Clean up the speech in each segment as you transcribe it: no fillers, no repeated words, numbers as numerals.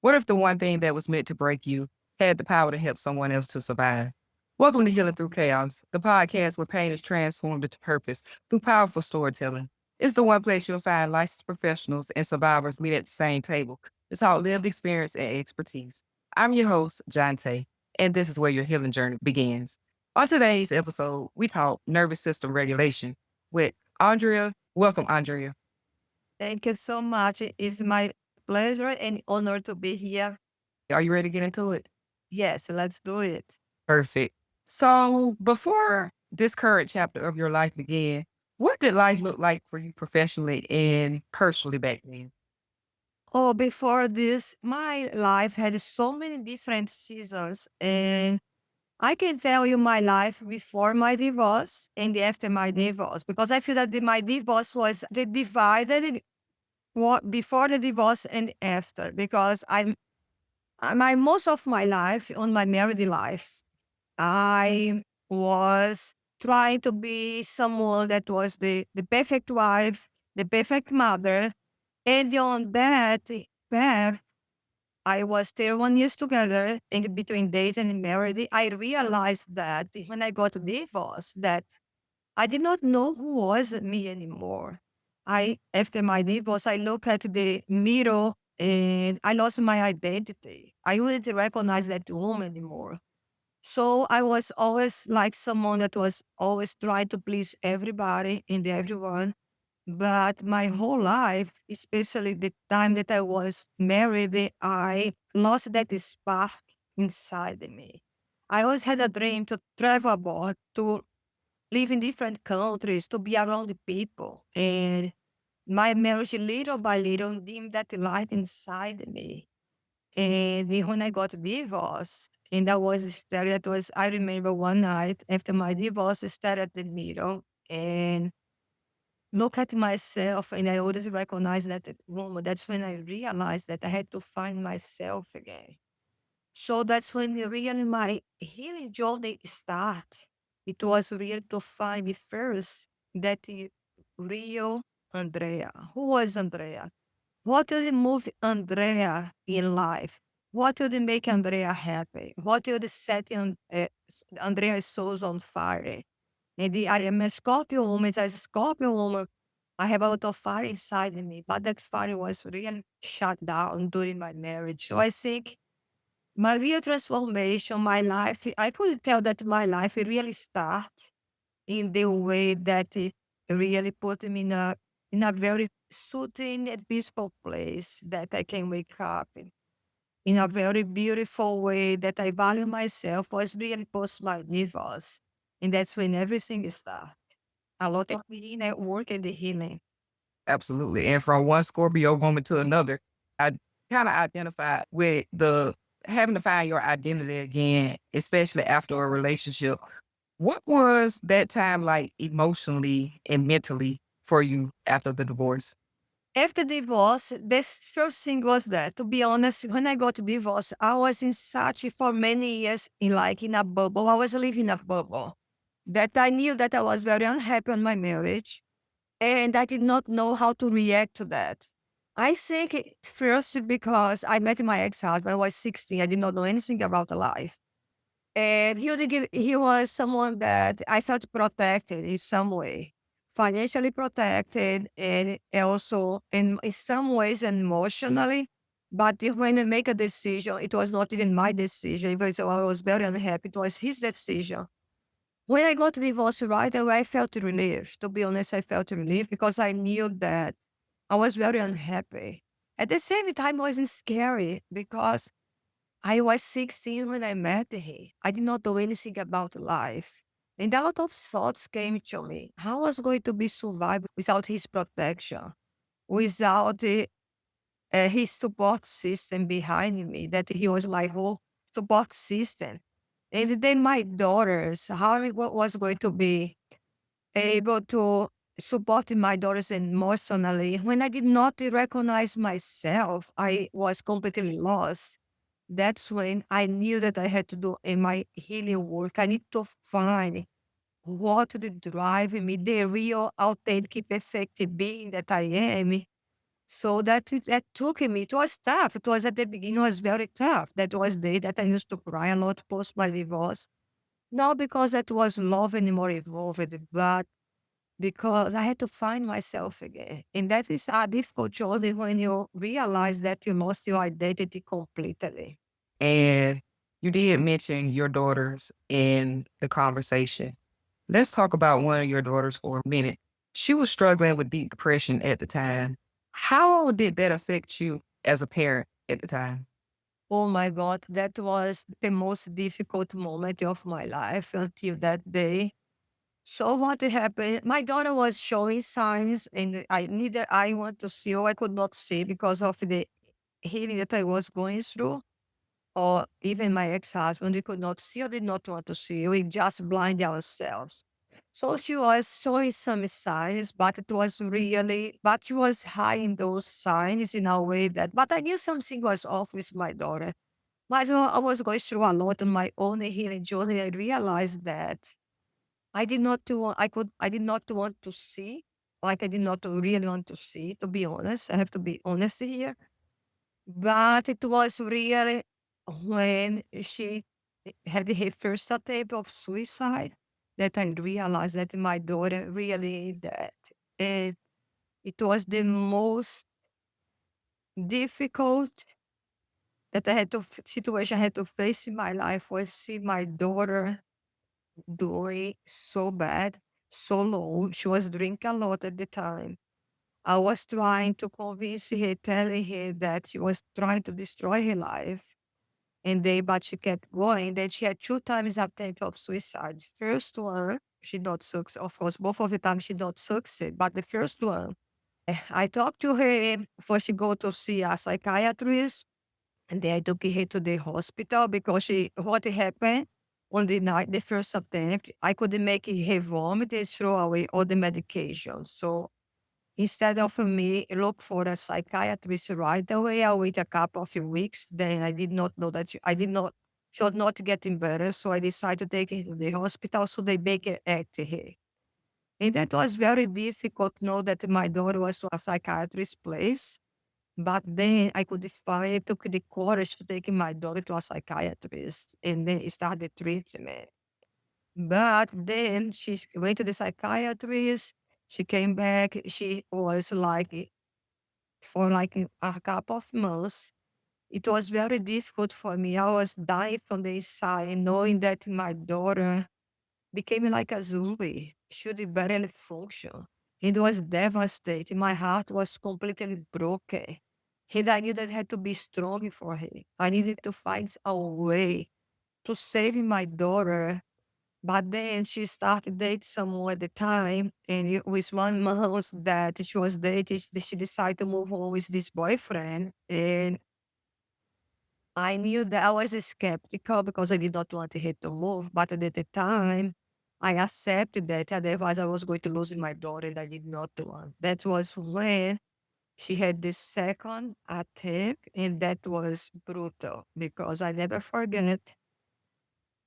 What if the one thing that was meant to break you had the power to help someone else to survive? Welcome to Healing Through Chaos, the podcast where pain is transformed into purpose through powerful storytelling. It's the one place you'll find licensed professionals and survivors meet at the same table. It's all lived experience and expertise. I'm your host, John Tay, and this is where your healing journey begins. On today's episode, we talk nervous system regulation with Andrea. Welcome, Andrea. Thank you so much. It is my pleasure and honor to be here. Are you ready to get into it? Yes, let's do it. Perfect. So before this current chapter of your life began, what did life look like for you professionally and personally back then? Oh, before this, my life had so many different seasons, and I can tell you my life before my divorce and after my divorce, because I feel that my divorce was the divided what before the divorce and after, because my most of my life on my married life I was trying to be someone that was the perfect wife, the perfect mother. And on that path, I was 31 years together in between dating and married. I realized that when I got divorced, that I did not know who was me anymore. After my divorce, I look at the mirror and I lost my identity. I wouldn't recognize that woman anymore. So I was always like someone that was always trying to please everybody and everyone. But my whole life, especially the time that I was married, I lost that spark inside me. I always had a dream to travel abroad, to live in different countries, to be around the people. And my marriage, little by little, dimmed that light inside me. And when I got divorced, and that was staring, that was, I remember one night after my divorce, I stared at the mirror and look at myself, and I always recognize that woman. That's when I realized that I had to find myself again. So that's when really my healing journey start. It was real to find me first that real Andrea. Who was Andrea? What did move Andrea in life? What did make Andrea happy? What did set Andrea's soul on fire? Maybe I am a Scorpio woman. As a Scorpio woman, I have a lot of fire inside of me, but that fire was really shut down during my marriage. So I think my real transformation, my life, I could tell that my life really start in the way that it really put me in a very soothing and peaceful place that I can wake up in a very beautiful way that I value myself was really post my divorce. And that's when everything starts. A lot of healing at work and the healing. Absolutely. And from one Scorpio woman to another, I kind of identified with the having to find your identity again, especially after a relationship. What was that time like emotionally and mentally for you after the divorce? After divorce, the first thing was that, to be honest, when I got divorced, I was in such for many years in a bubble. I was living in a bubble that I knew that I was very unhappy on my marriage and I did not know how to react to that. I think first because I met my ex-husband, I was 16, I did not know anything about life. And he was someone that I felt protected in some way, financially protected, and also in some ways emotionally. But when I make a decision, it was not even my decision. Even though I was very unhappy, it was his decision. When I got divorced right away, I felt relief. To be honest, I felt relief because I knew that I was very unhappy. At the same time, it was scary because I was 16 when I met him. I did not know anything about life. And a lot of thoughts came to me. How I was going to be survived without his protection, without his support system behind me, that he was my whole support system. And then my daughters, how I was going to be able to support my daughters emotionally. When I did not recognize myself, I was completely lost. That's when I knew that I had to do in my healing work. I need to find what to drive me, the real authentic, effective being that I am. So that took me. It was tough. It was at the beginning. It was very tough. That was the day that I used to cry a lot post my divorce. Not because that was love anymore involved, but because I had to find myself again. And that is a difficult journey when you realize that you lost your identity completely. And you did mention your daughters in the conversation. Let's talk about one of your daughters for a minute. She was struggling with deep depression at the time. How did that affect you as a parent at the time? Oh my God, that was the most difficult moment of my life until that day. So what happened? My daughter was showing signs, and I neither I want to see or I could not see because of the healing that I was going through, or even my ex-husband. We could not see or did not want to see. We just blind ourselves. So she was showing some signs, but it was really, but she was hiding those signs in a way that, but I knew something was off with my daughter. But I was going through a lot on my own healing journey. I realized that I did not want to see, like I did not really want to see, to be honest. I have to be honest here. But it was really when she had her first attempt of suicide that I realized that my daughter really dead. And it was the most difficult that I had to situation I had to face in my life was see my daughter doing so bad, so low. She was drinking a lot at the time. I was trying to convince her, telling her that she was trying to destroy her life. But she kept going. Then she had two times attempt of suicide. First one, she not succeed. Of course, both of the times she not succeed. But the first one, I talked to her before she go to see a psychiatrist. And then I took her to the hospital because what happened on the night, the first attempt, I couldn't make her vomit and throw away all the medication. So instead of me look for a psychiatrist right away, I wait a couple of weeks. Then I did not know that I did not, should not get embarrassed. So I decided to take her to the hospital so they make an act to her. And that was very difficult to know that my daughter was to a psychiatrist's place, but then I could finally took the courage to take my daughter to a psychiatrist and then start the treatment. But then she went to the psychiatrist. She came back. She was like for like a couple of months. It was very difficult for me. I was dying from the inside, knowing that my daughter became like a zombie. She would barely function. It was devastating. My heart was completely broken. And I knew that I had to be strong for her. I needed to find a way to save my daughter. But then she started dating someone at the time, and it was 1 month that she was dating, she decided to move on with this boyfriend. And I knew that I was skeptical because I did not want her to move, but at the time, I accepted that otherwise I was going to lose my daughter and I did not want. That was when she had the second attack, and that was brutal because I never forget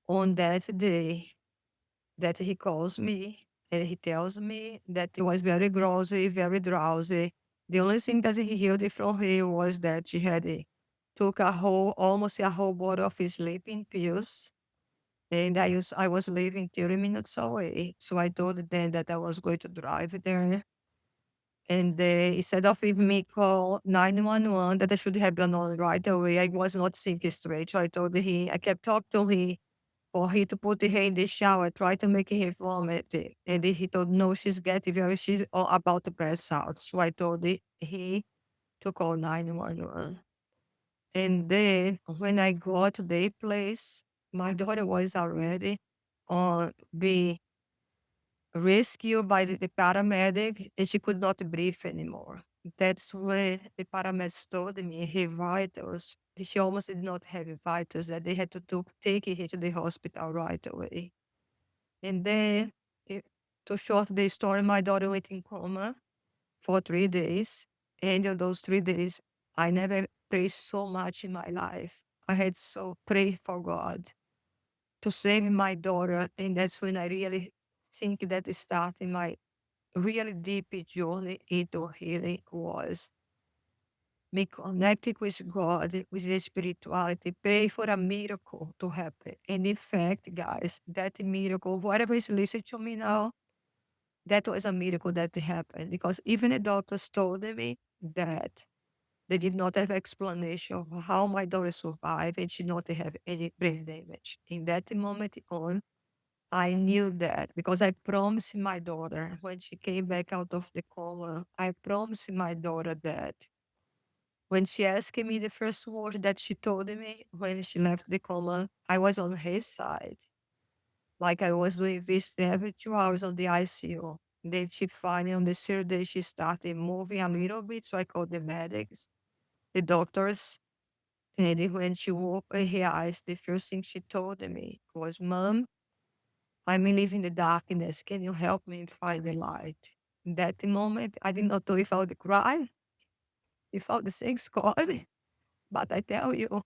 on that day that he calls me and he tells me that he was very grossy, very drowsy. The only thing that he heard from her was that she had took almost a whole bottle of sleeping pills. And I was living 30 minutes away. So I told them that I was going to drive there. And instead of me call 911, that I should have done on right away, I was not thinking straight. So I told him, I kept talking to him for he to put her in the shower, try to make her vomit. And he told, no, she's about to pass out. So I told he to call 911. And then when I got to the place, my daughter was already being rescued by the paramedic and she could not breathe anymore. That's when the paramedics told me her vitals, she almost did not have vitals, that they had to take her to the hospital right away. And then, eh, to short the story, my daughter went in coma for 3 days. And in those 3 days, I never prayed so much in my life. I had so prayed for God to save my daughter. And that's when I really think that started my really deep journey into healing was. be connected with God, with the spirituality, pray for a miracle to happen. And in fact, guys, that miracle, whatever is listening to me now, that was a miracle that happened because even the doctors told me that they did not have explanation of how my daughter survived and she not have any brain damage. In that moment on, I knew that because I promised my daughter when she came back out of the coma, I promised my daughter that when she asked me the first word that she told me when she left the coma, I was on his side. Like I was doing this every 2 hours on the ICU. Then she finally on the third day she started moving a little bit, so I called the medics, the doctors. And then when she opened her eyes, the first thing she told me was, "Mom, I'm living in the darkness. Can you help me find the light?" In that moment, I did not know if I would cry, if I would thank God. But I tell you,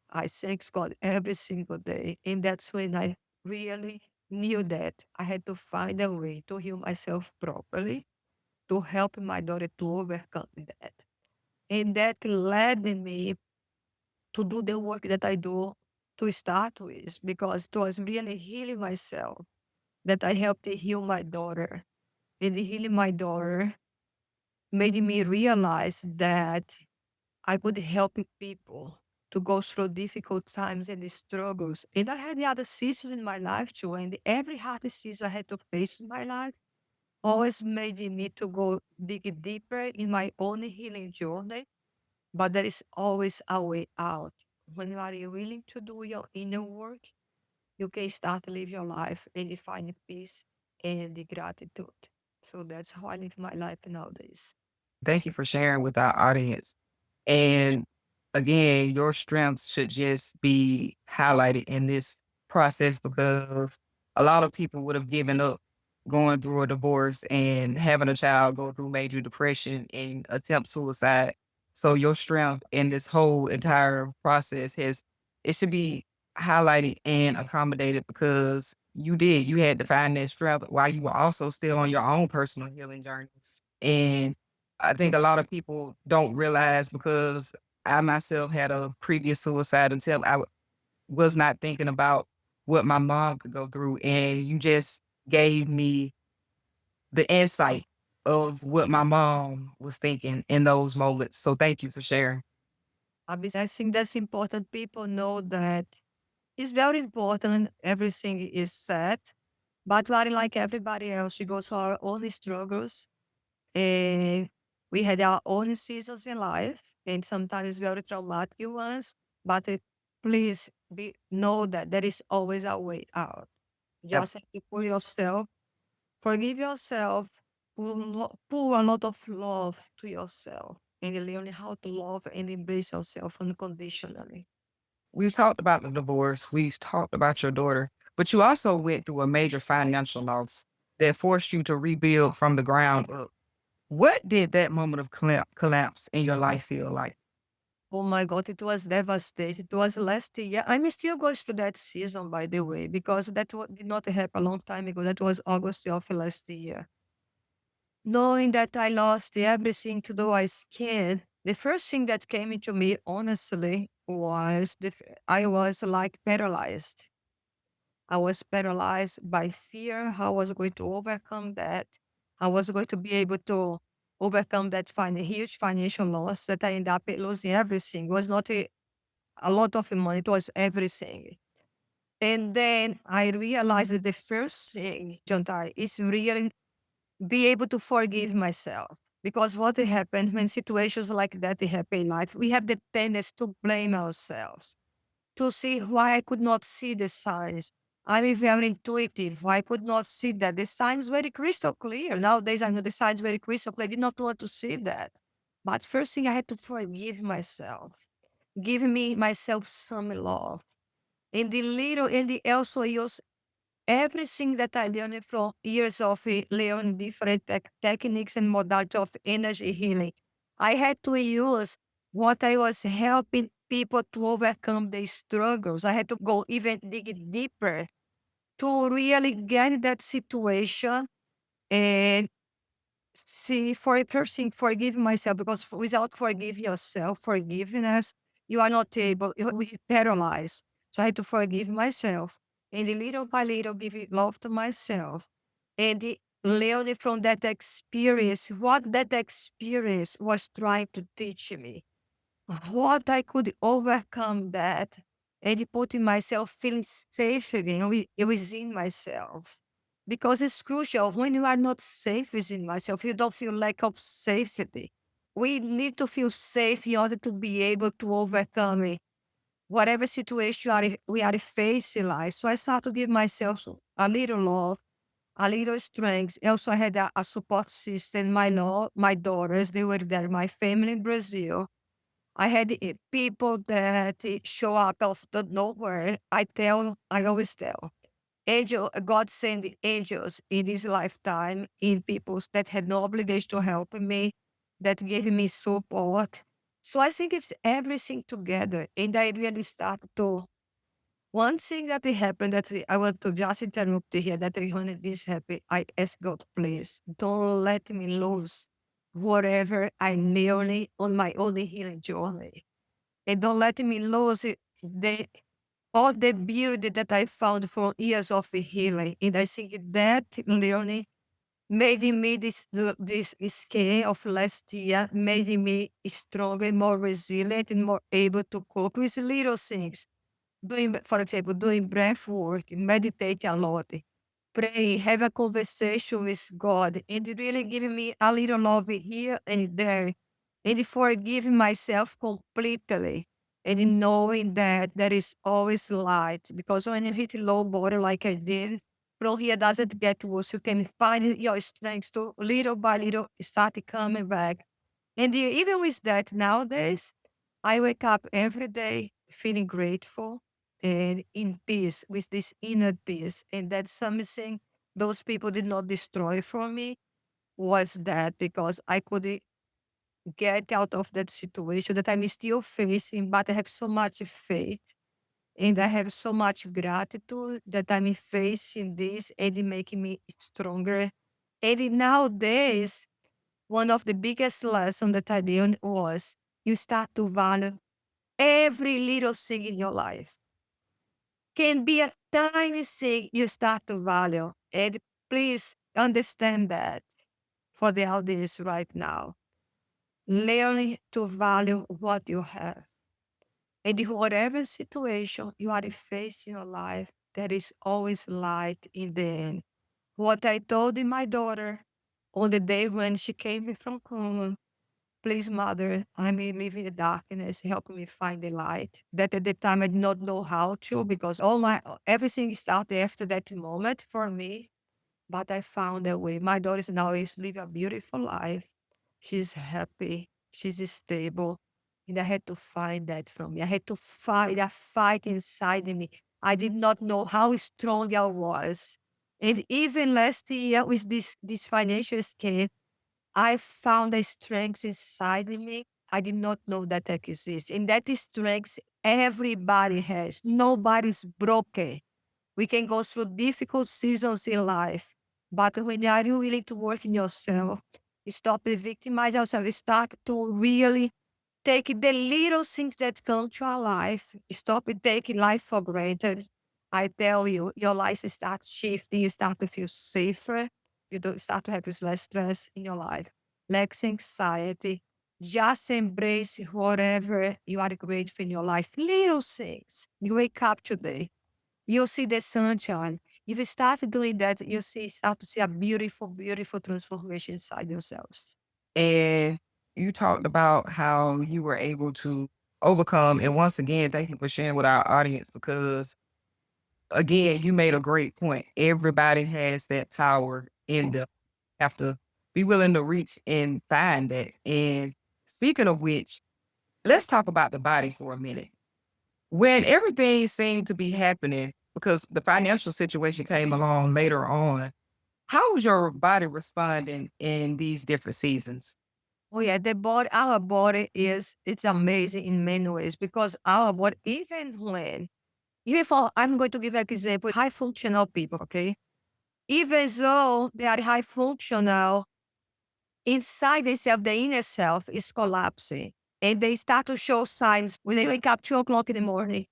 I thank God every single day. And that's when I really knew that I had to find a way to heal myself properly, to help my daughter to overcome that. And that led me to do the work that I do to start with, because it was really healing myself that I helped to heal my daughter. And healing my daughter made me realize that I could help people to go through difficult times and the struggles. And I had the other seasons in my life too. And every hard season I had to face in my life always made me to go dig deeper in my own healing journey. But there is always a way out. When you are willing to do your inner work, you can start to live your life and you find peace and the gratitude. So that's how I live my life nowadays. Thank you for sharing with our audience. And again, your strengths should just be highlighted in this process because a lot of people would have given up going through a divorce and having a child go through major depression and attempt suicide. So your strength in this whole entire process it should be highlighted and accommodated because you had to find that strength while you were also still on your own personal healing journey. And I think a lot of people don't realize because I myself had a previous suicide attempt. Was not thinking about what my mom could go through. And you just gave me the insight of what my mom was thinking in those moments. So thank you for sharing. I think that's important. People know that it's very important. Everything is set, but we are like everybody else. We go through our own struggles, and we had our own seasons in life, and sometimes very traumatic ones. But please know that there is always a way out. Yep. Just have to put yourself, forgive yourself, pour a lot of love to yourself, and learn how to love and embrace yourself unconditionally. We've talked about the divorce. We've talked about your daughter, but you also went through a major financial loss that forced you to rebuild from the ground up. What did that moment of collapse in your life feel like? Oh my God, it was devastating. It was last year. I'm still going through that season, by the way, because did not happen a long time ago. That was August of last year. Knowing that I lost everything to do I can, the first thing that came into me, honestly, was I was like paralyzed. I was paralyzed by fear. How I was going to overcome that. I was going to be able to overcome that huge financial loss that I ended up losing everything. It was not a lot of money, it was everything. And then I realized that the first thing, Jontai, is really be able to forgive myself. Because what happened when situations like that happen in life, we have the tendency to blame ourselves, to see why I could not see the signs. I'm very intuitive. Why I could not see that. The signs very crystal clear. Nowadays, I know the signs very crystal clear. I did not want to see that. But first thing, I had to forgive myself, give me myself some love. And the little, and the also use everything that I learned from years of learning different techniques and modalities of energy healing. I had to use what I was helping people to overcome their struggles. I had to go even dig deeper to really get in that situation and see, for a person, forgive myself, because without forgive yourself, forgiveness, you are not able, you will be paralyzed. So I had to forgive myself. And little by little, give love to myself. And learning from that experience, what that experience was trying to teach me, what I could overcome that, and putting myself feeling safe again within myself. Because it's crucial when you are not safe within myself, you don't feel lack of safety. We need to feel safe in order to be able to overcome it. Whatever situation we are facing life. So I start to give myself a little love, a little strength. Also, I had a support system, my daughters, they were there, my family in Brazil. I had people that show up out of nowhere. I always tell, God sent angels in this lifetime in people that had no obligation to help me, that gave me support. So I think it's everything together. And I really started to, one thing that happened that I want to just interrupt here, that when this happened, I asked God, please don't let me lose whatever I learned on my own healing journey, and don't let me lose the all the beauty that I found from years of healing. And I think that learning made me this scale of last year, made me stronger, more resilient, and more able to cope with little things. Doing, for example, doing breath work, meditate a lot, pray, have a conversation with God, and really giving me a little love here and there, and forgiving myself completely, and knowing that there is always light. Because when you hit low water like I did, from here doesn't get worse. You can find your strength to little by little start coming back. And even with that, nowadays, I wake up every day feeling grateful and in peace, with this inner peace. And that's something those people did not destroy from me, was that because I could get out of that situation that I'm still facing, but I have so much faith and I have so much gratitude that I'm facing this, and it making me stronger. And nowadays, one of the biggest lessons that I learned was, you start to value every little thing in your life. Can be a tiny thing you start to value. And please understand that for the audience right now. Learning to value what you have. And in whatever situation you are facing in your life, there is always light in the end. What I told my daughter on the day when she came from coma, please, mother, I may live in the darkness, help me find the light. That at the time I did not know how to, because everything started after that moment for me. But I found a way. My daughter now is living a beautiful life. She's happy. She's stable. And I had to find that from me. I had to find a fight inside me. I did not know how strong I was. And even last year with this financial scale, I found a strength inside me. I did not know that exists. And that is strength everybody has. Nobody's broken. We can go through difficult seasons in life. But when you are willing to work in yourself, you stop victimizing yourself, you start to really take the little things that come to our life. Stop taking life for granted. I tell you, your life starts shifting. You start to feel safer. You don't start to have less stress in your life, less anxiety. Just embrace whatever you are grateful in your life. Little things. You wake up today, you'll see the sunshine. If you start doing that, start to see a beautiful, beautiful transformation inside yourselves. And you talked about how you were able to overcome. And once again, thank you for sharing with our audience because, again, you made a great point. Everybody has that power in them. Have to be willing to reach and find that. And speaking of which, let's talk about the body for a minute. When everything seemed to be happening, because the financial situation came along later on, how was your body responding in these different seasons? Oh yeah, our body it's amazing in many ways, because our body, even for, I'm going to give an example, high functional people, okay? Even though they are high functional, inside themselves, the inner self is collapsing. And they start to show signs when they wake up 2 o'clock in the morning.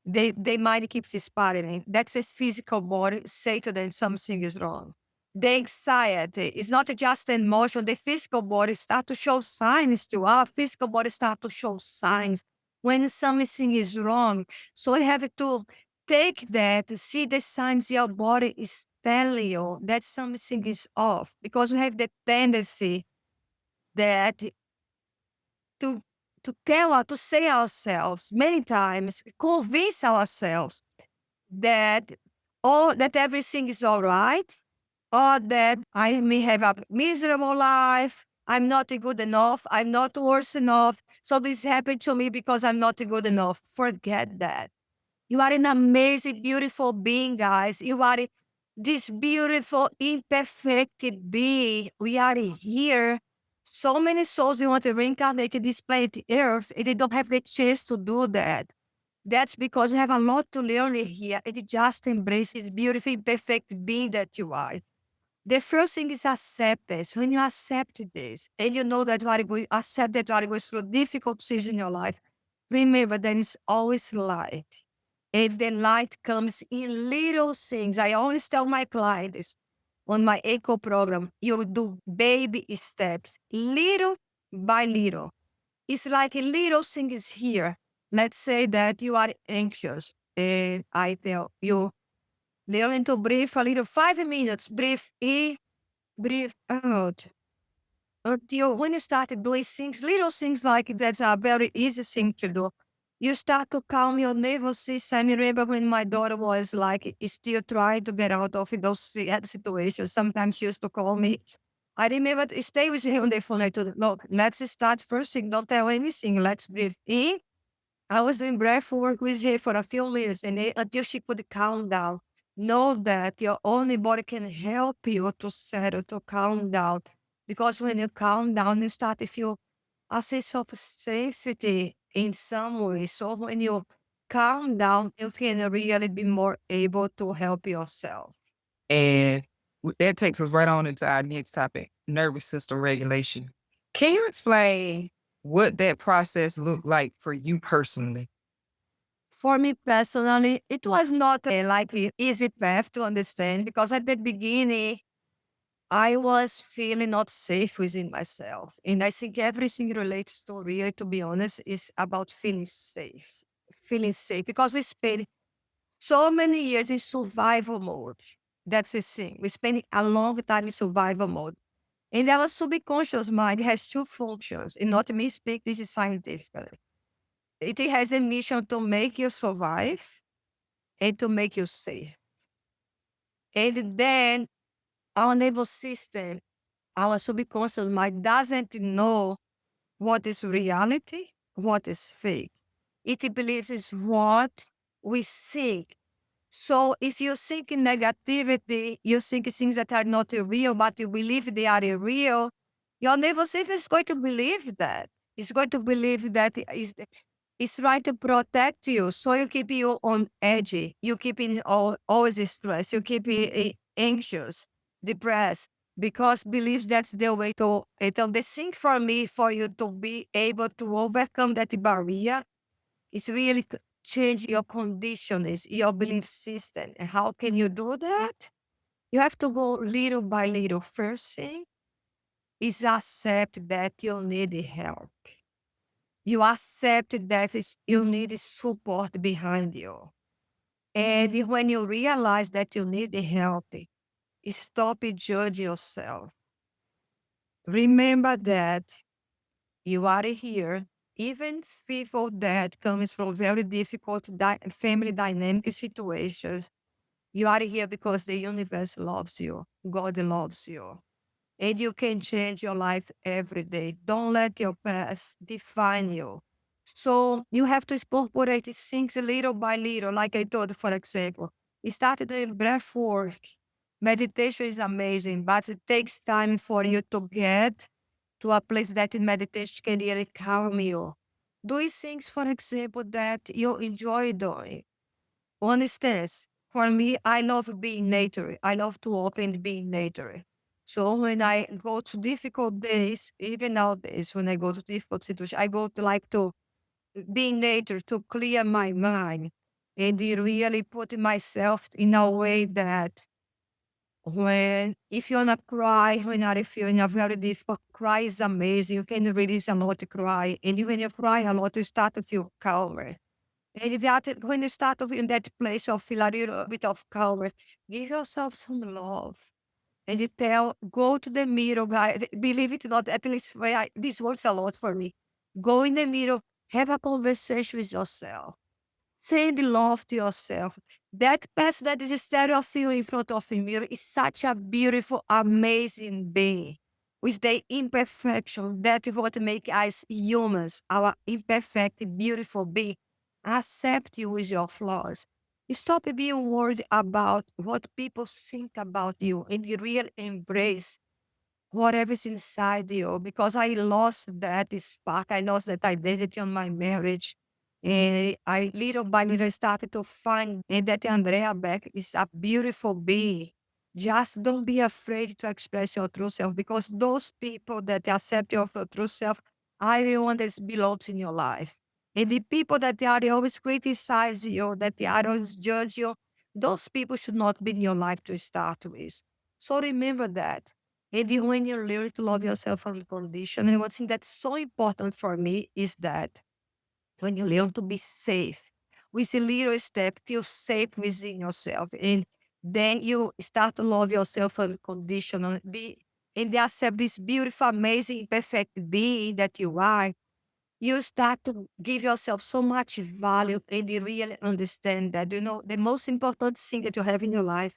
They mind keeps spiraling. That's a physical body say to them something is wrong. The anxiety is not just an emotion. The physical body start to show signs to our physical body start to show signs when something is wrong. So we have to take that, see the signs your body is telling you that something is off, because we have the tendency that to to say ourselves many times, convince ourselves that that everything is all right, or that I may have a miserable life. I'm not good enough. I'm not worth enough. So this happened to me because I'm not good enough. Forget that. You are an amazing, beautiful being, guys. You are this beautiful, imperfect being. We are here. So many souls you want to reincarnate in this planet Earth, and they don't have the chance to do that. That's because you have a lot to learn here, and just embrace this beautiful, perfect being that you are. The first thing is acceptance. When you accept this, and you know that you are going, accept that you are going through difficult seasons in your life, remember there is always light. And the light comes in little things. I always tell my clients on my eco program, you do baby steps, little by little. It's like a little thing is here. Let's say that you are anxious, and I tell you, learn to breathe a little, 5 minutes, breathe in, breathe out. Until when you start doing things, little things like that's a very easy thing to do. You start to calm your nervous system. I remember when my daughter was like still trying to get out of those sad situations. Sometimes she used to call me. I remember stay with her on the phone. I told her, look, let's start first thing. Don't tell anything. Let's breathe in. I was doing breath work with her for a few minutes and until she could calm down. Know that your only body can help you to settle, to calm down. Because when you calm down, you start to feel a sense of safety in some way. So when you calm down, you can really be more able to help yourself. And that takes us right on into our next topic, nervous system regulation. Can you explain what that process looked like for you personally? For me personally, it was not a like a easy path to understand because at the beginning, I was feeling not safe within myself. And I think everything relates to really, to be honest, is about feeling safe. Feeling safe because we spend so many years in survival mode. That's the thing. We spend a long time in survival mode. And our subconscious mind has two functions. And not me speak, this is scientifically. It has a mission to make you survive and to make you safe. And then our nervous system, our subconscious mind doesn't know what is reality, what is fake. It believes what we think. So if you think in negativity, you think things that are not real, but you believe they are real, your nervous system is going to believe that. It's going to believe that it's trying to protect you. So you keep you on edgy. You keep in always stressed. You keep anxious, depressed, because believes that's the way to it. The thing for me, for you to be able to overcome that barrier, is really change your conditions, your belief system. And how can you do that? You have to go little by little. First thing is accept that you need help. You accept that you need support behind you. And when you realize that you need help, stop judging yourself. Remember that you are here. Even people that comes from very difficult family dynamic situations, you are here because the universe loves you. God loves you. And you can change your life every day. Don't let your past define you. So you have to incorporate these things little by little. Like I told, for example, you started doing breath work. Meditation is amazing, but it takes time for you to get to a place that in meditation can really calm you. Do things, for example, that you enjoy doing. Understand? For me, I love being nature. I love to walk and be in nature. So when I go to difficult days, even nowadays, when I go to difficult situations, I go to like to be in nature to clear my mind and really put myself in a way that when if you wanna cry, when are if you're in a very difficult, cry is amazing. You can release a lot to cry. And when you cry a lot, you start to feel calmer. And when you start to in that place of feel a little bit of calmer, give yourself some love. And you go to the mirror, guys. Believe it or not, at least this works a lot for me. Go in the mirror, have a conversation with yourself. Send love to yourself. That person that is staring of you in front of a mirror is such a beautiful, amazing being with the imperfection that is what make us humans, our imperfect, beautiful being. Accept you with your flaws. Stop being worried about what people think about you and you really embrace whatever's inside you because I lost that spark. I lost that identity on my marriage. And I little by little started to find that Andrea back is a beautiful being. Just don't be afraid to express your true self because those people that accept your true self are the ones that belongs in your life. And the people that are always criticize you, that they always judge you, those people should not be in your life to start with. So remember that. Maybe when you learn to love yourself unconditionally, one thing that's so important for me is that when you learn to be safe, with a little step, feel safe within yourself. And then you start to love yourself unconditionally. And accept this beautiful, amazing, perfect being that you are. You start to give yourself so much value and you really understand that, the most important thing that you have in your life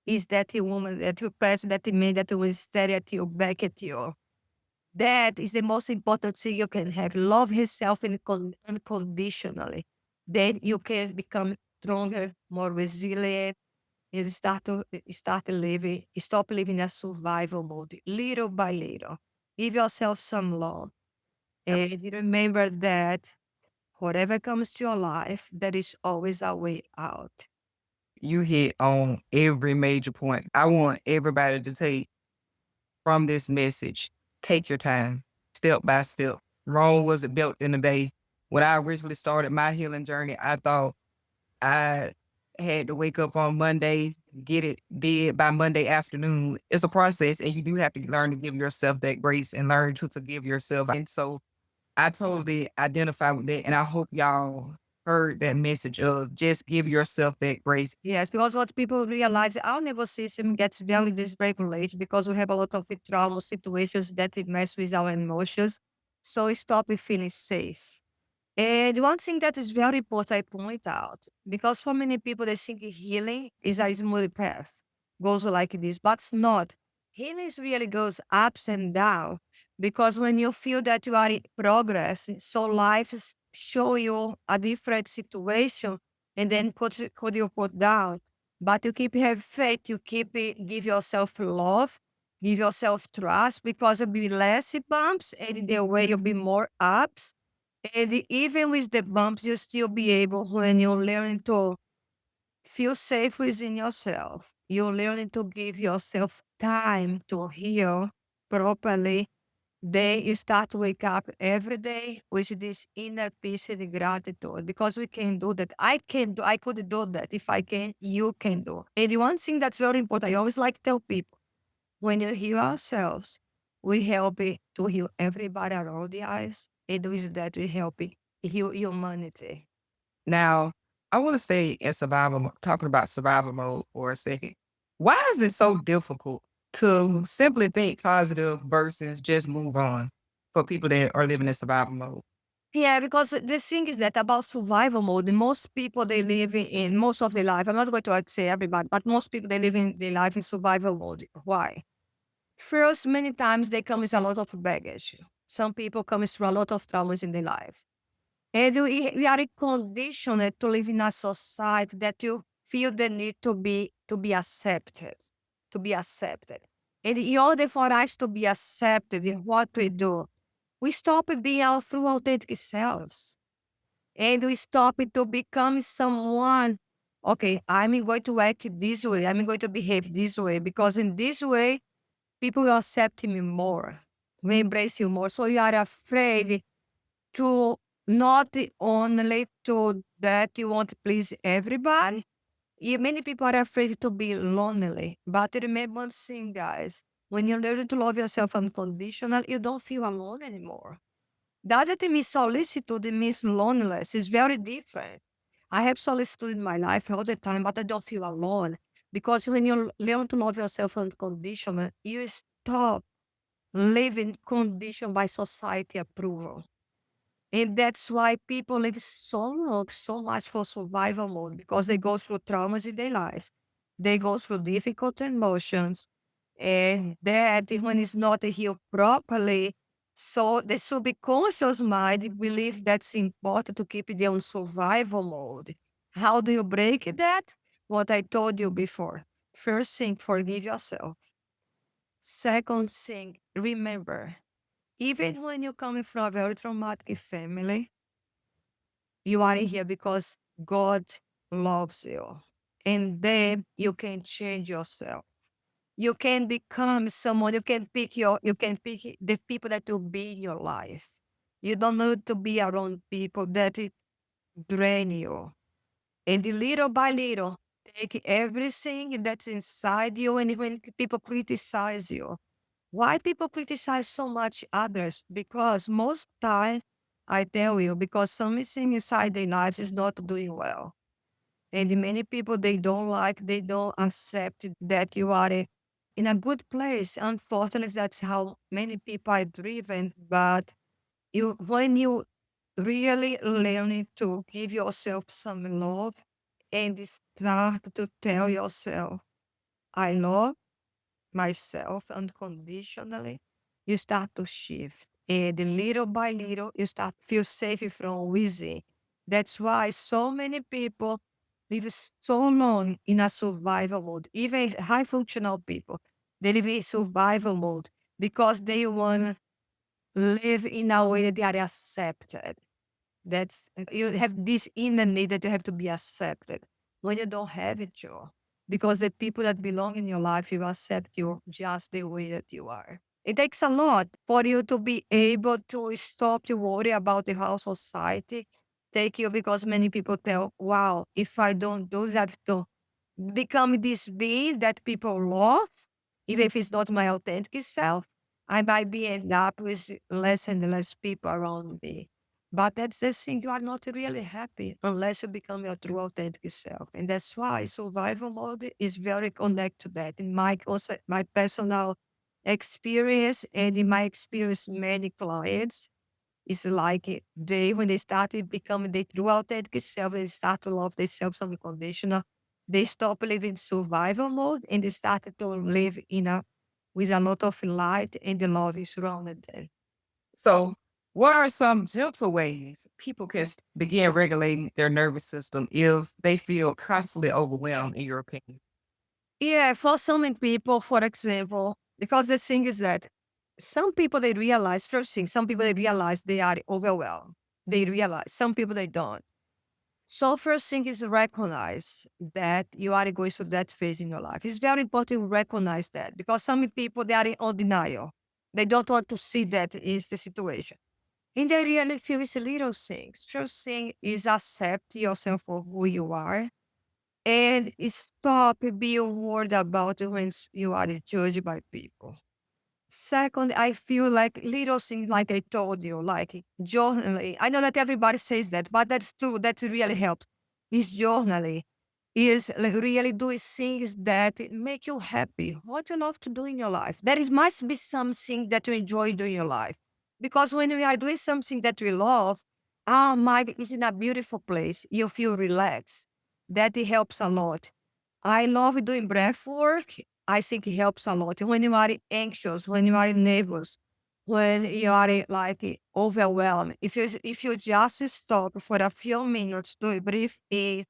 is that a woman, that you person, that a man that will stare at you, back at you. That is the most important thing you can have. Love yourself unconditionally. Then you can become stronger, more resilient. You start living, stop living a survival mode, little by little. Give yourself some love. Abs- And you remember that whatever comes to your life, there is always a way out. You hit on every major point. I want everybody to take from this message. Take your time, step by step. Rome wasn't built in a day. When I originally started my healing journey, I thought I had to wake up on Monday, get it did by Monday afternoon. It's a process, and you do have to learn to give yourself that grace and learn to forgive yourself. And so I totally identify with that, and I hope y'all heard that message of just give yourself that grace. Yes, because what people realize, our nervous system gets very dysregulated because we have a lot of trauma situations that it mess with our emotions. So stop with feeling safe. And one thing that is very important, I point out, because for many people, they think healing is a smooth path, goes like this, but it's not. Healing really goes ups and down because when you feel that you are in progress, so life is show you a different situation and then could you put down. But you keep have faith, you keep give yourself love, give yourself trust because there'll be less bumps and the way you'll be more ups and even with the bumps, you still be able, when you're learning to feel safe within yourself, you're learning to give yourself time to heal properly. Then you start to wake up every day with this inner peace and gratitude because we can do that. I could do that. If I can, you can do. And the one thing that's very important, I always like to tell people when you heal ourselves, we help it to heal everybody around the eyes. And with that, we help it heal humanity. Now, I want to stay in talking about survival mode for a second. Why is it so difficult to simply think positive versus just move on for people that are living in survival mode? Yeah, because the thing is that about survival mode, most people they live in most of their life. I'm not going to say everybody, but most people they live in their life in survival mode. Why? First, many times they come with a lot of baggage. Some people come through a lot of traumas in their life. And we are conditioned to live in a society that you feel the need to be accepted, to be accepted. And in order for us to be accepted in what we do, we stop being our true authentic selves. And we stop it to become someone. Okay, I'm going to act this way. I'm going to behave this way because in this way people will accept me more, will embrace you more. So you are afraid to not only to that you want to please everybody. Many people are afraid to be lonely. But remember one thing, guys. When you learn to love yourself unconditional, you don't feel alone anymore. Doesn't mean solicitude, it means loneliness. It's very different. I have solicitude in my life all the time, but I don't feel alone. Because when you learn to love yourself unconditional, you stop living conditioned by society approval. And that's why people live so long, so much for survival mode, because they go through traumas in their lives. They go through difficult emotions. And that when it's not healed properly, so the subconscious mind believe that's important to keep it on survival mode. How do you break that? What I told you before. First thing, forgive yourself. Second thing, remember, even when you're coming from a very traumatic family, you are here because God loves you. And then you can change yourself. You can become someone, you can pick the people that will be in your life. You don't need to be around people that drain you. And little by little, take everything that's inside you. And when people criticize you, why people criticize so much others? Because most time, I tell you, because something inside their lives is not doing well. And many people they don't accept that you are in a good place. Unfortunately, that's how many people are driven. But when you really learn to give yourself some love and start to tell yourself, I love myself unconditionally, you start to shift. And little by little, you start to feel safe from within. That's why so many people live so long in a survival mode. Even high functional people, they live in survival mode because they want to live in a way that they are accepted. That's you have this inner need that you have to be accepted when you don't have it, Joe. Because the people that belong in your life will accept you just the way that you are. It takes a lot for you to be able to stop to worry about the how society take you because many people tell, wow, if I don't do that to become this being that people love, even if it's not my authentic self, I might be end up with less and less people around me. But that's the thing, you are not really happy unless you become your true authentic self. And that's why survival mode is very connected to that. In my personal experience and in my experience, many clients, it's like when they started becoming their true authentic self, they start to love themselves unconditional. They stop living survival mode and they started to live in a with a lot of light and the love is surrounded them. So, what are some gentle ways people can begin regulating their nervous system if they feel constantly overwhelmed, in your opinion? Yeah, for some people, for example, because the thing is that some people they realize first thing, some people they realize they are overwhelmed. They realize some people they don't. So first thing is recognize that you are going through that phase in your life. It's very important to recognize that because some people they are in all denial. They don't want to see that is the situation. And they really feel it's little things. First thing is accept yourself for who you are and stop being worried about when you are judged by people. Second, I feel like little things like I told you, like journaling. I know that everybody says that, but that's true. That really helps. Is journaling. Is like really doing things that make you happy. What you love to do in your life. There is must be something that you enjoy doing in your life. Because when we are doing something that we love, our mind is in a beautiful place. You feel relaxed. That it helps a lot. I love doing breath work. I think it helps a lot. When you are anxious, when you are nervous, when you are like overwhelmed, if you just stop for a few minutes to breathe in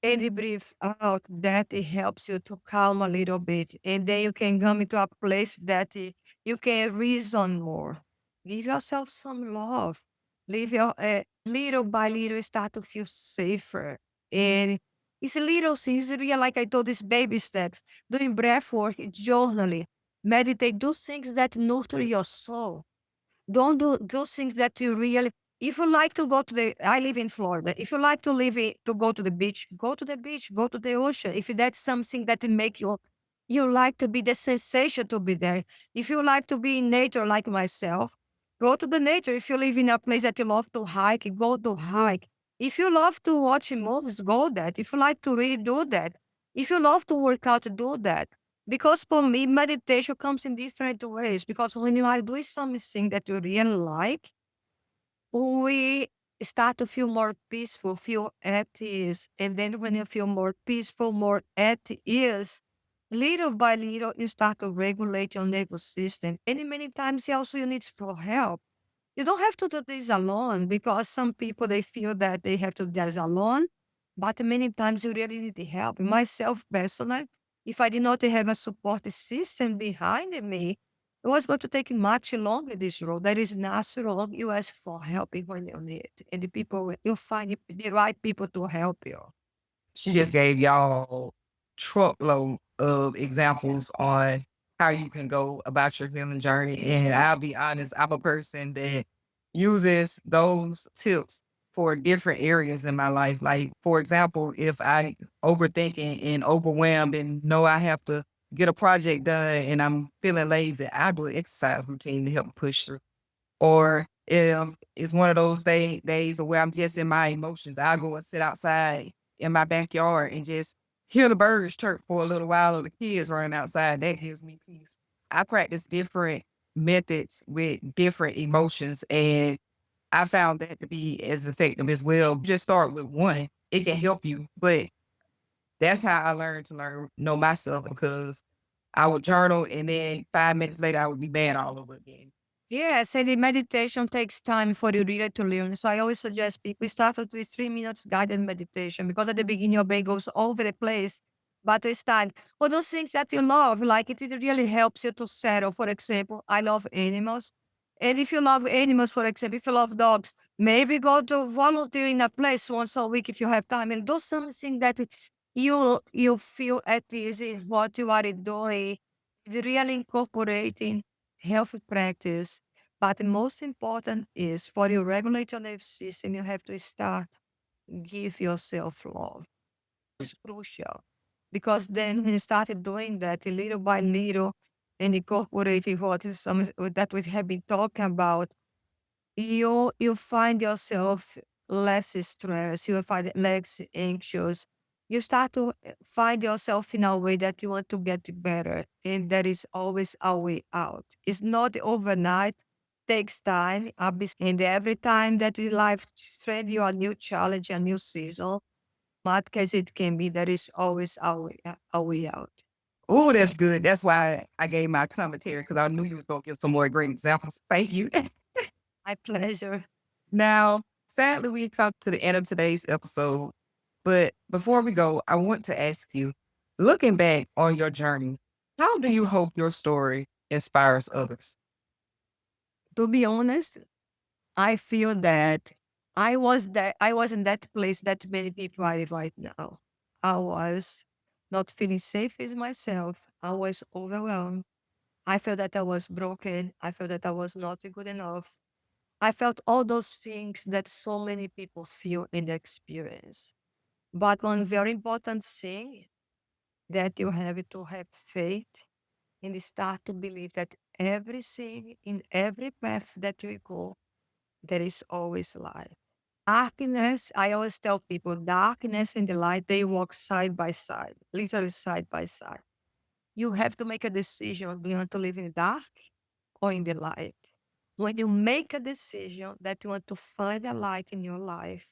and breathe out, that it helps you to calm a little bit. And then you can come into a place that you can reason more. Give yourself some love. Leave your little by little start to feel safer. And it's a little things, real like I told this baby steps, doing breath work, journaling, Meditate, do things that nurture your soul. Don't do those things that you really. If you like to go to the, I live in Florida. If you like to to go to the beach, go to the beach, go to the ocean. If that's something that make you, you like to be the sensation to be there. If you like to be in nature like myself, go to the nature. If you live in a place that you love to hike, go to hike. If you love to watch movies, go that. If you like to read, do that. If you love to work out, do that. Because for me, meditation comes in different ways. Because when you are doing something that you really like, we start to feel more peaceful, feel at ease. And then when you feel more peaceful, more at ease, little by little, you start to regulate your nervous system. And many times also you need for help. You don't have to do this alone because some people they feel that they have to do this alone, but many times you really need the help. Myself personally, if I did not have a support system behind me, it was going to take much longer this road. That is natural. You ask for help when you need, and the people you find the right people to help you. She just gave y'all truckload of examples on how you can go about your healing journey. And I'll be honest, I'm a person that uses those tips for different areas in my life. Like, for example, if I overthinking and overwhelmed and know I have to get a project done and I'm feeling lazy, I do an exercise routine to help me push through. Or if it's one of those days where I'm just in my emotions, I'll go and sit outside in my backyard and just hear the birds chirp for a little while or the kids running outside. That gives me peace. I practice different methods with different emotions, and I found that to be as effective as well. Just start with one. It can help you, but that's how I learned to know myself because I would journal and then 5 minutes later I would be bad all over again. Yes, and the meditation takes time for you really to learn. So I always suggest people start with this 3 minutes guided meditation because at the beginning your brain goes all over the place. But it's time for those things that you love, like it really helps you to settle. For example, I love animals. And if you love animals, for example, if you love dogs, maybe go to volunteer in a place once a week if you have time and do something that you feel at ease in what you are doing, really incorporating healthy practice. But the most important is for your regulatory nervous system, you have to start give yourself love. It's crucial because then when you started doing that little by little and incorporating what is some that we have been talking about, you find yourself less stressed, you find less anxious. You start to find yourself in a way that you want to get better, and there is always a way out. It's not overnight, takes time, and every time that in life thread you a new challenge, a new season, what case it can be, there is always a way out. Oh, that's good. That's why I gave my commentary because I knew you was gonna give some more great examples. Thank you. My pleasure. Now, sadly, we come to the end of today's episode. But before we go, I want to ask you, looking back on your journey, how do you hope your story inspires others? To be honest, I feel that I was in that place that many people are right now. I was not feeling safe with myself. I was overwhelmed. I felt that I was broken. I felt that I was not good enough. I felt all those things that so many people feel and experience. But one very important thing that you have to have faith and start to believe that everything in every path that you go, there is always light. Darkness, I always tell people, darkness and the light, they walk side by side, literally side by side. You have to make a decision. Do you want to live in the dark or in the light? When you make a decision that you want to find a light in your life,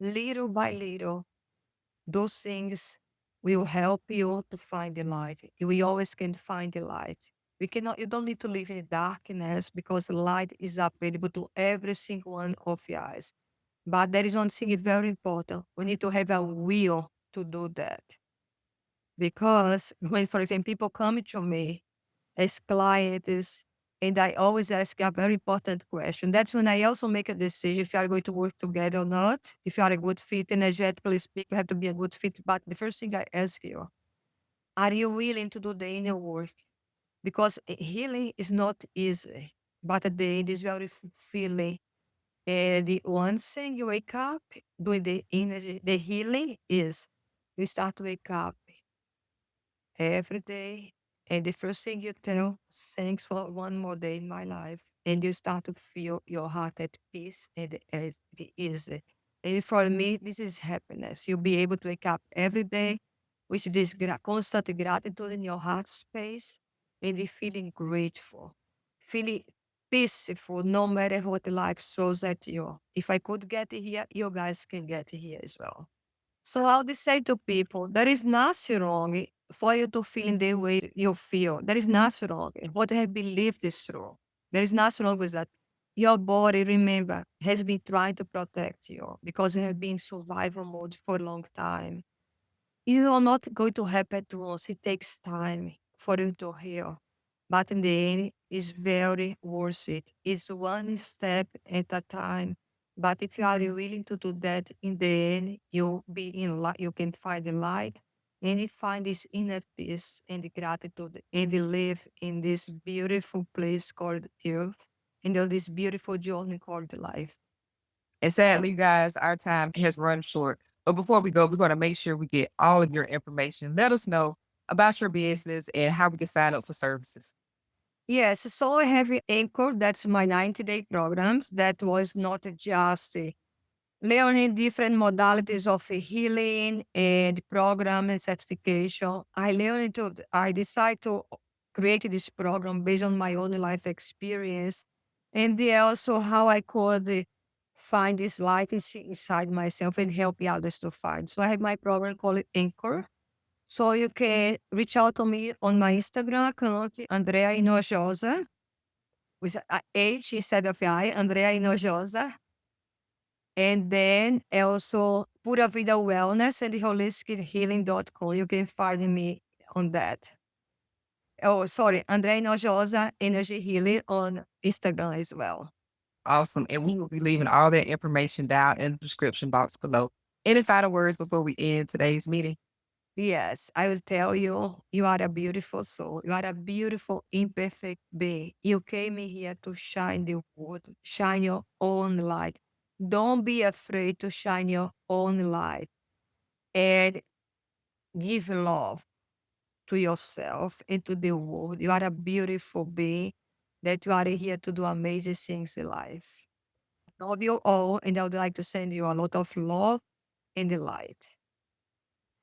little by little, those things will help you to find the light. We always can find the light. We cannot, you don't need to live in the darkness because the light is available to every single one of your eyes. But there is one thing very important. We need to have a will to do that. Because when, for example, people come to me as clients, and I always ask a very important question. That's when I also make a decision if you are going to work together or not. If you are a good fit, energetically speaking, you have to be a good fit. But the first thing I ask you, are you willing to do the inner work? because healing is not easy, but at the end is very fulfilling. And the one thing you wake up doing the energy, the healing is you start to wake up every day. And the first thing you tell, thanks for one more day in my life. And you start to feel your heart at peace and at the easy. And for me, this is happiness. You'll be able to wake up every day with this constant gratitude in your heart space and be feeling grateful, feeling peaceful no matter what life throws at you. If I could get here, you guys can get here as well. So I would say to people, there is nothing wrong for you to feel in the way you feel. There is nothing wrong. What you have believed is true. There is nothing wrong with that. Your body, remember, has been trying to protect you because you have been in survival mode for a long time. It are not going to happen at once. It takes time for you to heal. But in the end, it's very worth it. It's one step at a time. But if you are willing to do that, in the end, you'll be in light. You can find the light and you find this inner peace and the gratitude and you live in this beautiful place called Earth and on this beautiful journey called life. And sadly, guys, our time has run short. But before we go, we're going to make sure we get all of your information. Let us know about your business and how we can sign up for services. Yes, so I have Anchor, that's my 90-day programs. That was not just learning different modalities of healing and program and certification. I decide to create this program based on my own life experience. And also how I could find this light inside myself and help the others to find. So I have my program called Anchor. So you can reach out to me on my Instagram account, Andrea Inojosa, with a H instead of I, Andrea Inojosa. And then also Pura Vida Wellness and holistichealing.com. You can find me on that. Oh, sorry, Andrea Inojosa Energy Healing on Instagram as well. Awesome. And we will be leaving all that information down in the description box below. Any final words before we end today's meeting? Yes, I will tell you, you are a beautiful soul. You are a beautiful, imperfect being. You came here to shine the world, shine your own light. Don't be afraid to shine your own light and give love to yourself and to the world. You are a beautiful being that you are here to do amazing things in life. Love you all, and I would like to send you a lot of love and light.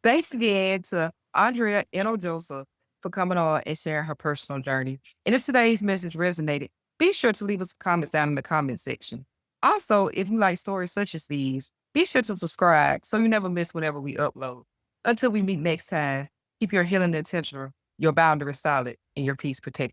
Thanks again to Andrea Inojosa for coming on and sharing her personal journey. And if today's message resonated, be sure to leave us comments down in the comment section. Also, if you like stories such as these, be sure to subscribe so you never miss whenever we upload. Until we meet next time, keep your healing intentional, your boundaries solid, and your peace protected.